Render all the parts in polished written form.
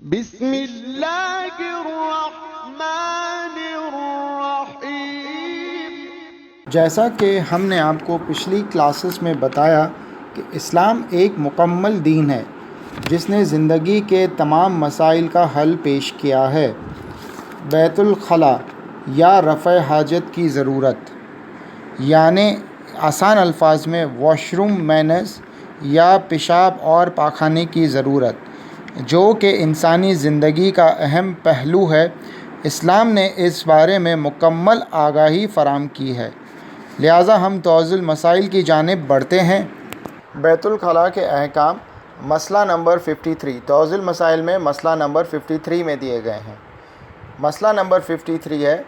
بسم اللہ الرحمن الرحیم۔ جیسا کہ ہم نے آپ کو پچھلی کلاسز میں بتایا کہ اسلام ایک مکمل دین ہے جس نے زندگی کے تمام مسائل کا حل پیش کیا ہے۔ بیت الخلاء یا رفع حاجت کی ضرورت، یعنی آسان الفاظ میں واش روم مینرز یا پیشاب اور پاخانے کی ضرورت، جو کہ انسانی زندگی کا اہم پہلو ہے، اسلام نے اس بارے میں مکمل آگاہی فراہم کی ہے۔ لہٰذا ہم توضیح المسائل کی جانب بڑھتے ہیں۔ بیت الخلاء کے احکام، مسئلہ نمبر 53 توضیح المسائل میں مسئلہ نمبر 53 میں دیے گئے ہیں۔ مسئلہ نمبر 53 ہے،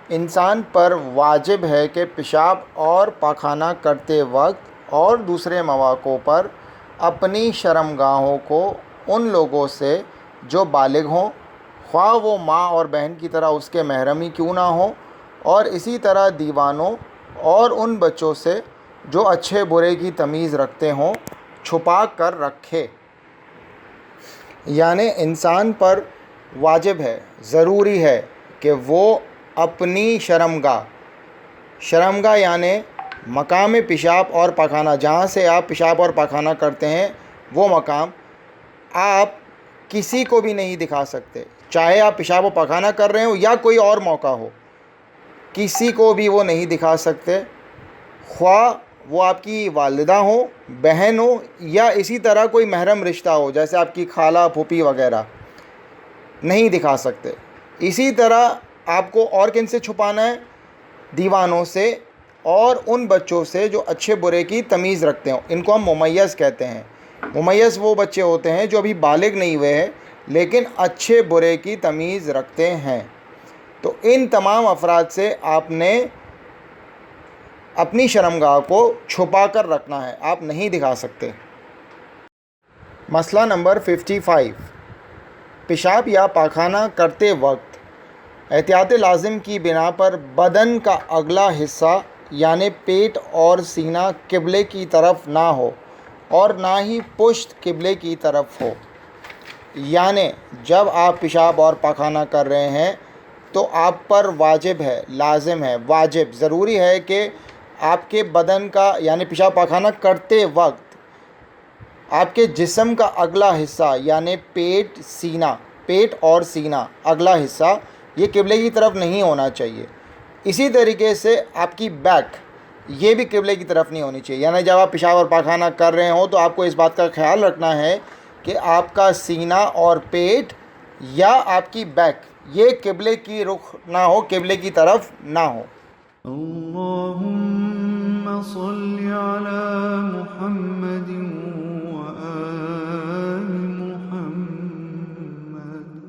انسان پر واجب ہے کہ پیشاب اور پاخانہ کرتے وقت اور دوسرے مواقع پر اپنی شرمگاہوں کو ان لوگوں سے جو بالغ ہوں، خواہ وہ ماں اور بہن کی طرح اس کے محرم ہی کیوں نہ ہوں، اور اسی طرح دیوانوں اور ان بچوں سے جو اچھے برے کی تمیز رکھتے ہوں، چھپا کر رکھے۔ یعنی انسان پر واجب ہے، ضروری ہے کہ وہ اپنی شرمگاہ یعنی مقام پیشاب اور پاخانہ، جہاں سے آپ پیشاب اور پاخانہ کرتے ہیں، وہ مقام آپ کسی کو بھی نہیں دکھا سکتے، چاہے آپ پیشاب و پاخانہ کر رہے ہوں یا کوئی اور موقع ہو، کسی کو بھی وہ نہیں دکھا سکتے، خواہ وہ آپ کی والدہ ہوں، بہن ہو، یا اسی طرح کوئی محرم رشتہ ہو جیسے آپ کی خالہ، پھوپھی وغیرہ، نہیں دکھا سکتے۔ اسی طرح آپ کو اور کن سے چھپانا ہے؟ دیوانوں سے اور ان بچوں سے جو اچھے برے کی تمیز رکھتے ہوں، ان کو ہم ممیز کہتے ہیں۔ ممیز وہ بچے ہوتے ہیں جو ابھی بالغ نہیں ہوئے ہیں لیکن اچھے برے کی تمیز رکھتے ہیں۔ تو ان تمام افراد سے آپ نے اپنی شرمگاہ کو چھپا کر رکھنا ہے، آپ نہیں دکھا سکتے۔ مسئلہ نمبر 55، پیشاب یا پاخانہ کرتے وقت احتیاط لازم کی بنا پر بدن کا اگلا حصہ یعنی پیٹ اور سینہ قبلے کی طرف نہ ہو اور نہ ہی پشت قبلے کی طرف ہو۔ یعنی جب آپ پیشاب اور پاخانہ کر رہے ہیں تو آپ پر واجب ہے، لازم ہے، واجب، ضروری ہے کہ آپ کے بدن کا یعنی پیشاب پاخانہ کرتے وقت آپ کے جسم کا اگلا حصہ یعنی پیٹ اور سینہ اگلا حصہ یہ قبلے کی طرف نہیں ہونا چاہیے۔ اسی طریقے سے آپ کی بیک یہ بھی قبلے کی طرف نہیں ہونی چاہیے۔ یعنی جب آپ پیشاب اور پاخانہ کر رہے ہوں تو آپ کو اس بات کا خیال رکھنا ہے کہ آپ کا سینہ اور پیٹ یا آپ کی بیک یہ قبلے کی رخ نہ ہو، قبلے کی طرف نہ ہو۔ اللہم صل علی